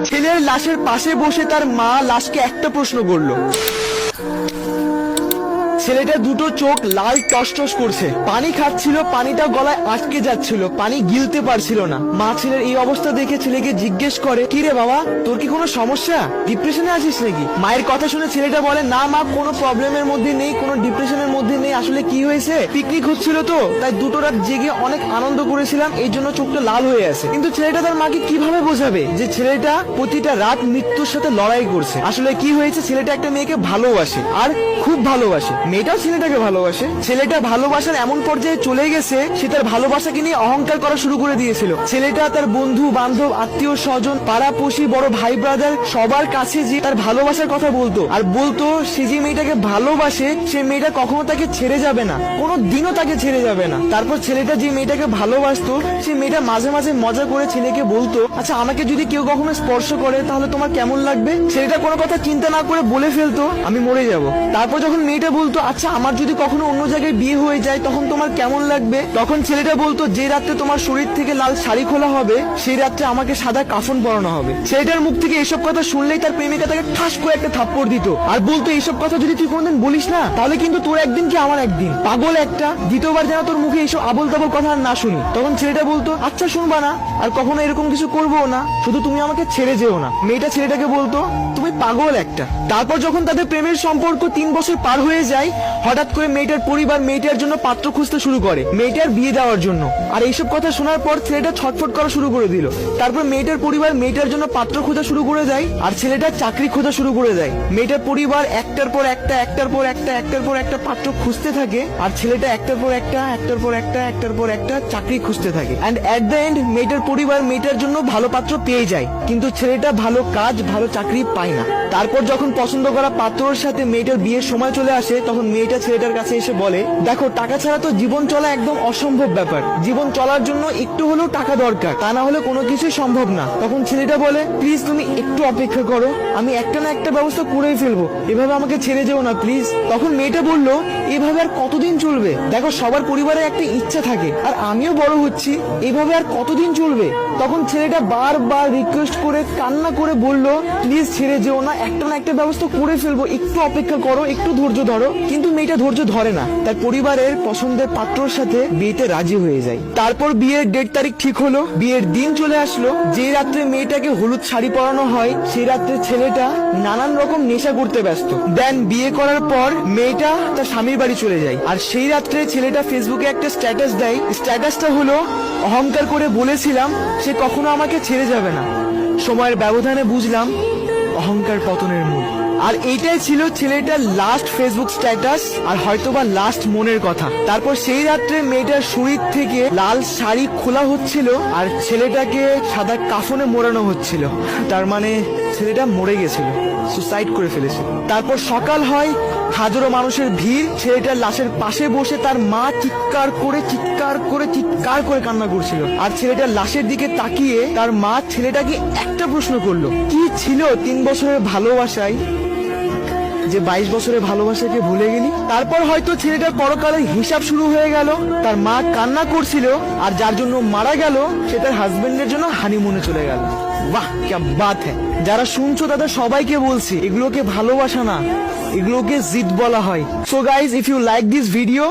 ছেলের লাশের পাশে বসে তার মা লাশকে একটা প্রশ্ন করলো। ছেলেটা দুটো চোখ লাল টসটস করছে, পানি খাচ্ছিল, পানিটা গলায় আটকে যাচ্ছিল, পানি গিলতে পারছিল না। মা ছেলের এই অবস্থা দেখে ছেলেকে জিজ্ঞেস করে, কি রে বাবা, তোর কি কোনো সমস্যা, ডিপ্রেশনে আছিস নাকি? মায়ের কথা শুনে ছেলেটা বলে, না মা, কোনো প্রবলেমের মধ্যে নেই, কোনো ডিপ্রেশনের মধ্যে নেই। আসলে কি হয়েছে, পিকনিক হচ্ছিল তো, তাই দুটো রাত জেগে অনেক আনন্দ করেছিলাম, এই জন্য চোখটা লাল হয়ে আছে। কিন্তু ছেলেটা তার মাকে কিভাবে বোঝাবে যে ছেলেটা প্রতিটা রাত মৃত্যুর সাথে লড়াই করছে? আসলে কি হয়েছে, ছেলেটা একটা মেয়েকে ভালোবাসে, আর খুব ভালোবাসে। মেয়েটাও ছেলেটাকে ভালোবাসে। ছেলেটা ভালোবাসার এমন পর্যায়ে চলে গেছে, সে তার ভালোবাসাকে নিয়ে অহংকার করা শুরু করে দিয়েছিল। ছেলেটা তার বন্ধু বান্ধব, আত্মীয় স্বজন, পাড়াপড়শি, বড় ভাই ব্রাদার সবার কাছে যে তার ভালোবাসার কথা বলতো, আর বলতো সে যে মেয়েটাকে ভালোবাসে সে মেয়েটা কখনো তাকে ছেড়ে যাবে না, কোনো দিনও তাকে ছেড়ে যাবে না। তারপর ছেলেটা যে মেয়েটাকে ভালোবাসতো, সে মেয়েটা মাঝে মাঝে মজা করে ছেলেকে বলতো, আচ্ছা আমাকে যদি কেউ কখনো স্পর্শ করে তাহলে তোমার কেমন লাগবে? ছেলেটা কোনো কথা চিন্তা না করে বলে ফেলতো, আমি মরে যাব। তারপর যখন মেয়েটা বলতো, আচ্ছা আমার যদি কখনো অন্য জায়গায় বিয়ে হয়ে যায় তখন তোমার কেমন লাগবে? তখন ছেলেটা বলতো, যে রাত্রে তোমার শরীর থেকে লাল শাড়ি খোলা হবে সেই রাত্রে আমাকে সাদা কাফন পরানো হবে। ছেলেটার মুখ থেকে এসব কথা শুনলেই তার প্রেমিকা তাকে ঠাস করে একটা থাপ্পড় দিত, আর বলতো, এইসব কথা যদি তুই কোনদিন বলিস না তাহলে কিন্তু তোর একদিন কি আমার একদিন, পাগল একটা, দ্বিতীয়বার যেন তোর মুখে এইসব আবল তাবল কথা আর না শুনি। তখন ছেলেটা বলতো, আচ্ছা শুনবা না, আর কখনো এরকম কিছু করবো না, শুধু তুমি আমাকে ছেড়ে যেও না। মেয়েটা ছেলেটাকে বলতো, তুমি পাগল একটা। তারপর যখন তাদের প্রেমের সম্পর্ক 3 বছর পার হয়ে যায়, হঠাৎ করে মেয়েটার পরিবার মেয়েটার জন্য পাত্র খুঁজতে শুরু করে, মেয়েটার বিয়ে দেওয়ার জন্য। আর এইসব কথা শোনার পর ছেলেটা ছটফট করা শুরু করে দিল। তারপর মেয়েটার পরিবার মেয়েটার জন্য পাত্র খোঁজা শুরু করে দেয়, আর ছেলেটার চাকরি খোঁজা শুরু করে দেয়। মেয়েটার পরিবার একটার পর একটা পাত্র খুঁজতে থাকে, আর ছেলেটা একটার পর একটা চাকরি খুঁজতে থাকে। এন্ড এট দ্য এন্ড মেয়েটার পরিবার মেয়েটার জন্য ভালো পাত্র পেয়ে যায়, কিন্তু ছেলেটা ভালো কাজ, ভালো চাকরি পায় না। তারপর যখন পছন্দ করা পাত্রের সাথে মেয়েটার বিয়ের সময় চলে আসে, তখন মেয়েটা ছেলেটার কাছে এসে বলে, দেখো টাকা ছাড়া তো জীবন চলা একদম অসম্ভব ব্যাপার, জীবন চলার জন্য একটু হলেও টাকা দরকার, তা না হলে কোনো কিছুই সম্ভব না। তখন ছেলেটা বলে, প্লিজ তুমি একটু অপেক্ষা করো, আমি একটা না একটা ব্যবস্থা করেই ফেলবো, এভাবে আমাকে ছেড়ে যেও না প্লিজ। তখন মেয়েটা বলল, এভাবে আর কতদিন চলবে? দেখো সবার পরিবারে একটা ইচ্ছা থাকে, আর আমিও বড় হচ্ছি, এভাবে আর কতদিন চলবে? তখন ছেলেটা বারবার রিকোয়েস্ট করে কান্না করে বলল, প্লিজ ছেড়ে যেও না, একটা না একটা ব্যবস্থা করে ফেলবো, একটু অপেক্ষা করো, একটু ধৈর্য ধরো। কিন্তু মেয়েটা ধৈর্য ধরে না, তার পরিবারের পছন্দের পাত্রর সাথে বিয়েতে রাজি হয়ে যায়। তারপর বিয়ের ডেট তারিখ ঠিক হলো, বিয়ের দিন চলে আসলো। যে রাত্রে মেয়েটাকে হলুদ শাড়ি পরানো হয়, সেই রাত্রে ছেলেটা নানান রকম নেশা করতে ব্যস্ত। দেন বিয়ে করার পর মেয়েটা তার স্বামীর বাড়ি চলে যায়, আর সেই রাত্রে ছেলেটা ফেসবুকে একটা স্ট্যাটাস দেয়। স্ট্যাটাসটা হলো, অহংকার করে বলেছিলাম সে কখনো আমাকে ছেড়ে যাবে না, সময়ের ব্যবধানে বুঝলাম অহংকার পতনের মূল। আর এইটাই ছিল ছেলেটার লাস্ট ফেসবুক স্ট্যাটাস, আর হয়তোবা লাস্ট মনের কথা। তারপর সেই রাত্রে মেয়েটার শরীর থেকে লাল শাড়ি খোলা হচ্ছিল, আর ছেলেটাকে সাদা কাফনে মোড়ানো হচ্ছিল। তার মানে ছেলেটা মরে গেছিল, সুসাইড করে ফেলেছিল। তারপর সকাল হয়, হাজারো মানুষের ভিড়, ছেলেটার লাশের পাশে বসে তার মা চিৎকার করে কান্না করছিল। আর ছেলেটার লাশের দিকে তাকিয়ে তার মা ছেলেটাকে একটা প্রশ্ন করলো, কি ছিল 3 বছরের ভালোবাসায় যে 22 বছরের ভালোবাসাকে ভুলে গেলি? তারপর হয়তো ছেলেটার পরকালের হিসাব শুরু হয়ে গেল। তার মা কান্না করছিল, আর যার জন্য মারা গেল সে তার হাজবেন্ডের জন্য হানিমুনে চলে গেল। বাহ, क्या बात है। যারা শুনছো তাদের সবাইকে বলছি, এগুলোকে ভালোবাসা না, এগুলোকে জিদ বলা হয়। So guys, if you like this video,